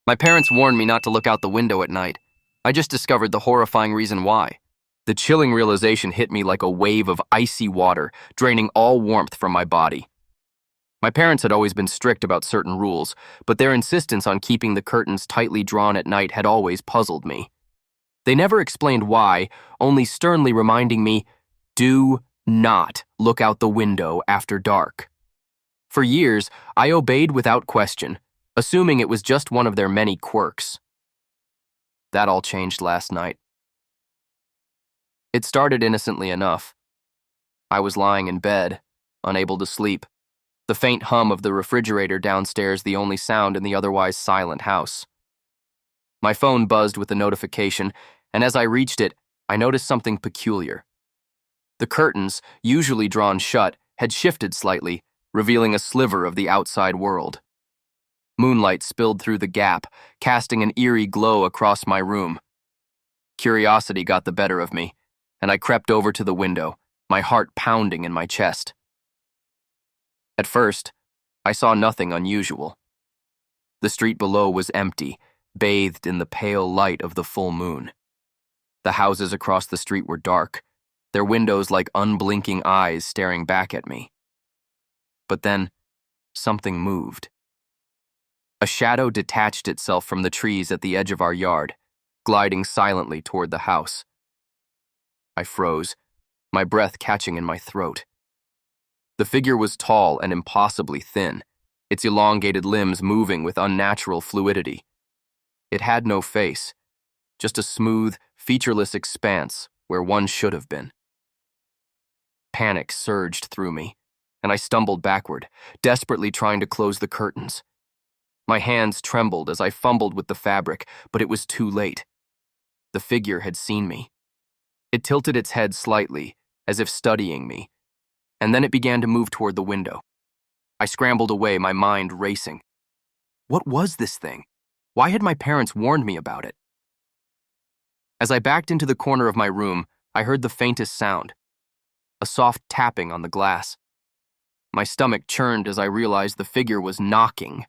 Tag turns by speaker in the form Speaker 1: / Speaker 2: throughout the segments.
Speaker 1: My parents warned me not to look out the window at night. I just discovered the horrifying reason why. The chilling realization hit me like a wave of icy water, draining all warmth from my body. My parents had always been strict about certain rules, but their insistence on keeping the curtains tightly drawn at night had always puzzled me. They never explained why, only sternly reminding me, do not look out the window after dark. For years, I obeyed without question, assuming it was just one of their many quirks. That all changed last night. It started innocently enough. I was lying in bed, unable to sleep, the faint hum of the refrigerator downstairs the only sound in the otherwise silent house. My phone buzzed with a notification, and as I reached it, I noticed something peculiar. The curtains, usually drawn shut, had shifted slightly, revealing a sliver of the outside world. Moonlight spilled through the gap, casting an eerie glow across my room. Curiosity got the better of me, and I crept over to the window, my heart pounding in my chest. At first, I saw nothing unusual. The street below was empty, bathed in the pale light of the full moon. The houses across the street were dark, their windows like unblinking eyes staring back at me. But then, something moved. A shadow detached itself from the trees at the edge of our yard, gliding silently toward the house. I froze, my breath catching in my throat. The figure was tall and impossibly thin, its elongated limbs moving with unnatural fluidity. It had no face, just a smooth, featureless expanse where one should have been. Panic surged through me, and I stumbled backward, desperately trying to close the curtains. My hands trembled as I fumbled with the fabric, but it was too late. The figure had seen me. It tilted its head slightly, as if studying me, and then it began to move toward the window. I scrambled away, my mind racing. What was this thing? Why had my parents warned me about it? As I backed into the corner of my room, I heard the faintest sound, a soft tapping on the glass. My stomach churned as I realized the figure was knocking.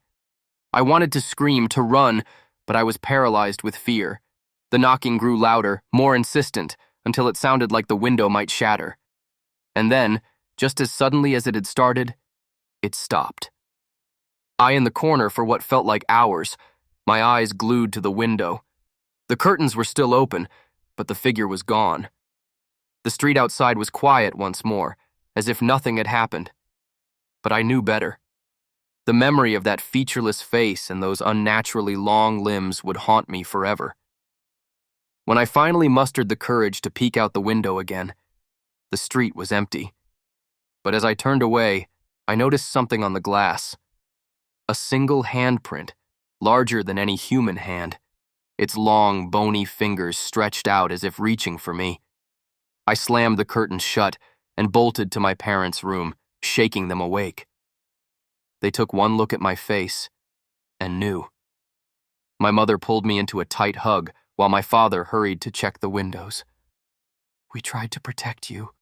Speaker 1: I wanted to scream, to run, but I was paralyzed with fear. The knocking grew louder, more insistent, until it sounded like the window might shatter. And then, just as suddenly as it had started, it stopped. I in the corner for what felt like hours, my eyes glued to the window. The curtains were still open, but the figure was gone. The street outside was quiet once more, as if nothing had happened. But I knew better. The memory of that featureless face and those unnaturally long limbs would haunt me forever. When I finally mustered the courage to peek out the window again, the street was empty. But as I turned away, I noticed something on the glass. A single handprint, larger than any human hand, its long, bony fingers stretched out as if reaching for me. I slammed the curtains shut and bolted to my parents' room, shaking them awake. They took one look at my face and knew. My mother pulled me into a tight hug while my father hurried to check the windows. "We tried to protect you,"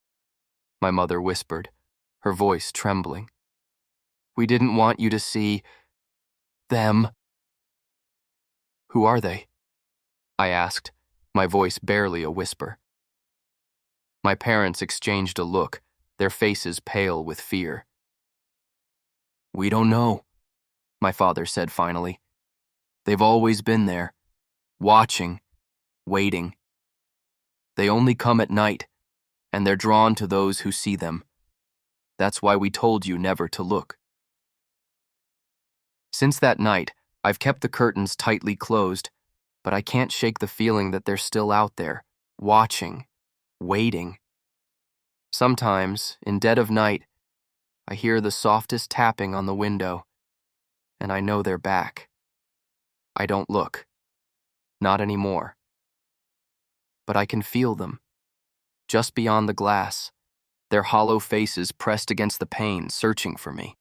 Speaker 1: my mother whispered, her voice trembling. "We didn't want you to see them." "Who are they?" I asked, my voice barely a whisper. My parents exchanged a look, their faces pale with fear. "We don't know," my father said finally. "They've always been there, watching, waiting. They only come at night, and they're drawn to those who see them. That's why we told you never to look." Since that night, I've kept the curtains tightly closed, but I can't shake the feeling that they're still out there, watching, waiting. Sometimes, in dead of night, I hear the softest tapping on the window, and I know they're back. I don't look. Not anymore. But I can feel them. Just beyond the glass, their hollow faces pressed against the pane, searching for me.